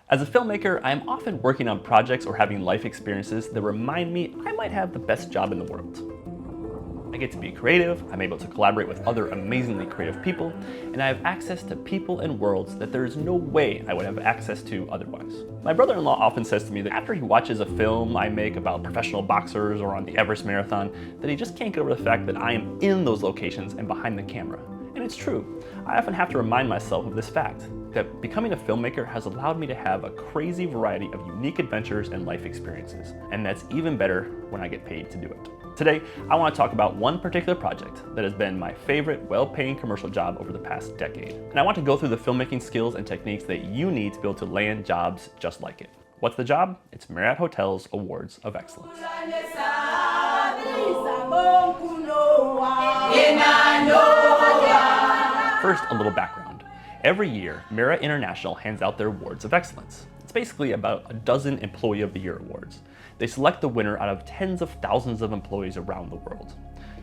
As a filmmaker, I am often working on projects or having life experiences that remind me I might have the best job in the world. I get to be creative, I'm able to collaborate with other amazingly creative people, and I have access to people and worlds that there is no way I would have access to otherwise. My brother-in-law often says to me that after he watches a film I make about professional boxers or on the Everest Marathon, that he just can't get over the fact that I am in those locations and behind the camera. And it's true. I often have to remind myself of this fact, that becoming a filmmaker has allowed me to have a crazy variety of unique adventures and life experiences, and that's even better when I get paid to do it. Today, I want to talk about one particular project that has been my favorite well-paying commercial job over the past decade. And I want to go through the filmmaking skills and techniques that you need to be able to land jobs just like it. What's the job? It's Marriott Hotels Awards of Excellence. First, a little background. Every year, Marriott International hands out their Awards of Excellence. It's basically about a dozen Employee of the Year awards. They select the winner out of tens of thousands of employees around the world.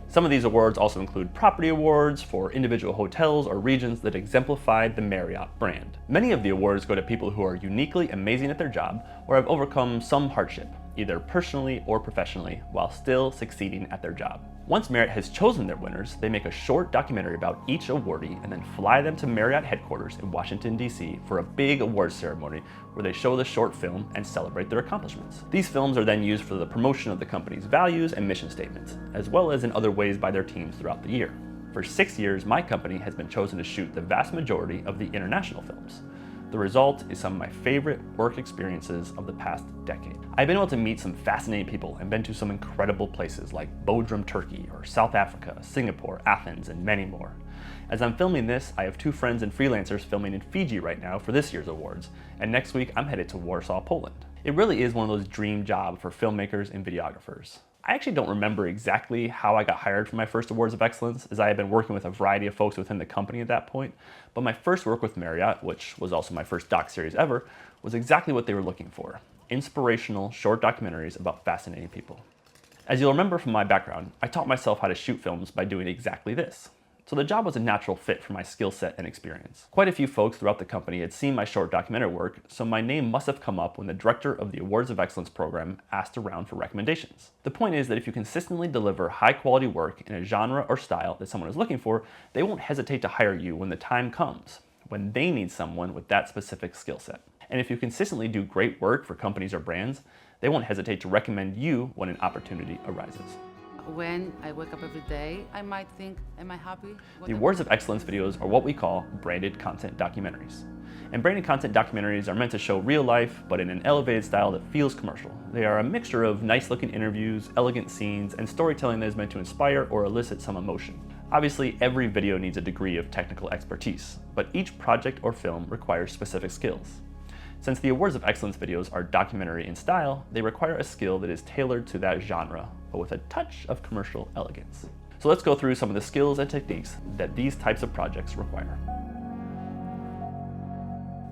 Some of these awards also include property awards for individual hotels or regions that exemplified the Marriott brand. Many of the awards go to people who are uniquely amazing at their job or have overcome some hardship, either personally or professionally, while still succeeding at their job. Once Marriott has chosen their winners, they make a short documentary about each awardee and then fly them to Marriott headquarters in Washington, D.C. for a big awards ceremony where they show the short film and celebrate their accomplishments. These films are then used for the promotion of the company's values and mission statements, as well as in other ways by their teams throughout the year. For 6 years, my company has been chosen to shoot the vast majority of the international films. The result is some of my favorite work experiences of the past decade. I've been able to meet some fascinating people and been to some incredible places like Bodrum, Turkey, or South Africa, Singapore, Athens, and many more. As I'm filming this, I have 2 friends and freelancers filming in Fiji right now for this year's awards, and next week I'm headed to Warsaw, Poland. It really is one of those dream jobs for filmmakers and videographers. I actually don't remember exactly how I got hired for my first Awards of Excellence, as I had been working with a variety of folks within the company at that point, but my first work with Marriott, which was also my first doc series ever, was exactly what they were looking for: inspirational short documentaries about fascinating people. As you'll remember from my background, I taught myself how to shoot films by doing exactly this. So the job was a natural fit for my skill set and experience. Quite a few folks throughout the company had seen my short documentary work, so my name must have come up when the director of the Awards of Excellence program asked around for recommendations. The point is that if you consistently deliver high quality work in a genre or style that someone is looking for, they won't hesitate to hire you when the time comes, when they need someone with that specific skill set. And if you consistently do great work for companies or brands, they won't hesitate to recommend you when an opportunity arises. When I wake up every day, I might think, am I happy? The Awards of Excellence videos are what we call branded content documentaries. And branded content documentaries are meant to show real life, but in an elevated style that feels commercial. They are a mixture of nice looking interviews, elegant scenes, and storytelling that is meant to inspire or elicit some emotion. Obviously, every video needs a degree of technical expertise, but each project or film requires specific skills. Since the Awards of Excellence videos are documentary in style, they require a skill that is tailored to that genre, but with a touch of commercial elegance. So let's go through some of the skills and techniques that these types of projects require.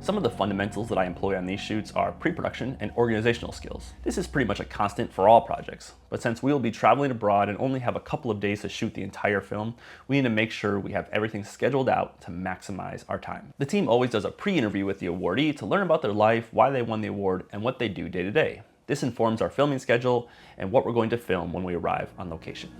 Some of the fundamentals that I employ on these shoots are pre-production and organizational skills. This is pretty much a constant for all projects, but since we will be traveling abroad and only have a couple of days to shoot the entire film, we need to make sure we have everything scheduled out to maximize our time. The team always does a pre-interview with the awardee to learn about their life, why they won the award, and what they do day to day. This informs our filming schedule and what we're going to film when we arrive on location.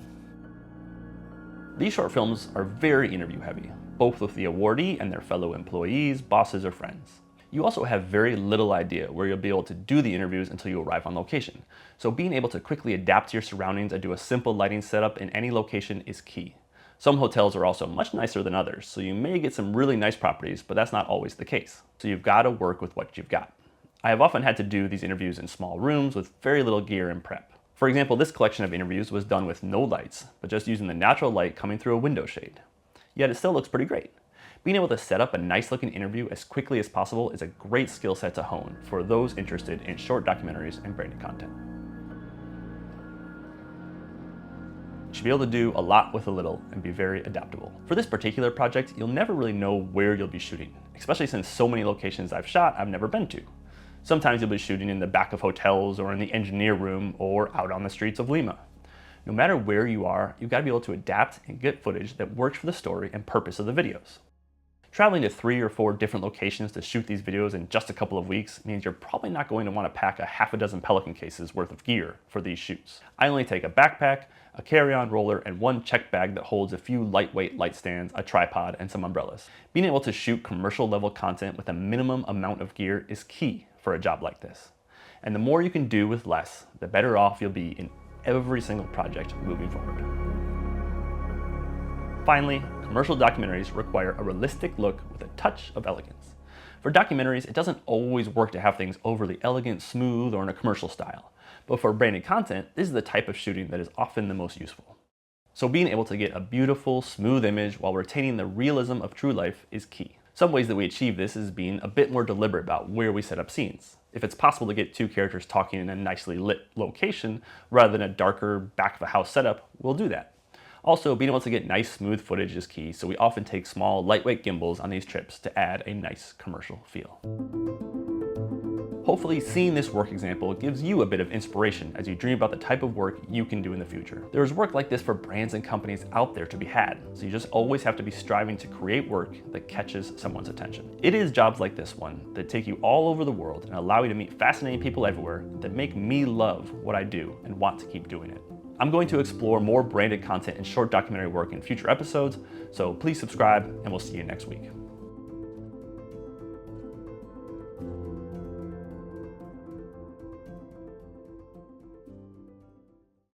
These short films are very interview heavy, both with the awardee and their fellow employees, bosses, or friends. You also have very little idea where you'll be able to do the interviews until you arrive on location. So being able to quickly adapt to your surroundings and do a simple lighting setup in any location is key. Some hotels are also much nicer than others, so you may get some really nice properties, but that's not always the case. So you've got to work with what you've got. I have often had to do these interviews in small rooms with very little gear and prep. For example, this collection of interviews was done with no lights, but just using the natural light coming through a window shade. Yet it still looks pretty great. Being able to set up a nice looking interview as quickly as possible is a great skill set to hone for those interested in short documentaries and branded content. You should be able to do a lot with a little and be very adaptable. For this particular project, you'll never really know where you'll be shooting, especially since so many locations I've shot I've never been to. Sometimes you'll be shooting in the back of hotels or in the engineer room or out on the streets of Lima. No matter where you are, you've got to be able to adapt and get footage that works for the story and purpose of the videos. Traveling to 3 or 4 different locations to shoot these videos in just a couple of weeks means you're probably not going to want to pack a half a dozen Pelican cases worth of gear for these shoots. I only take a backpack, a carry-on roller, and one check bag that holds a few lightweight light stands, a tripod, and some umbrellas. Being able to shoot commercial level content with a minimum amount of gear is key for a job like this. And the more you can do with less, the better off you'll be in every single project moving forward. Finally, commercial documentaries require a realistic look with a touch of elegance. For documentaries, it doesn't always work to have things overly elegant, smooth, or in a commercial style. But for branded content, this is the type of shooting that is often the most useful. So being able to get a beautiful, smooth image while retaining the realism of true life is key. Some ways that we achieve this is being a bit more deliberate about where we set up scenes. If it's possible to get two characters talking in a nicely lit location rather than a darker back of a house setup, we'll do that. Also, being able to get nice, smooth footage is key, so we often take small, lightweight gimbals on these trips to add a nice commercial feel. Hopefully, seeing this work example gives you a bit of inspiration as you dream about the type of work you can do in the future. There is work like this for brands and companies out there to be had, so you just always have to be striving to create work that catches someone's attention. It is jobs like this one that take you all over the world and allow you to meet fascinating people everywhere that make me love what I do and want to keep doing it. I'm going to explore more branded content and short documentary work in future episodes, so please subscribe and we'll see you next week.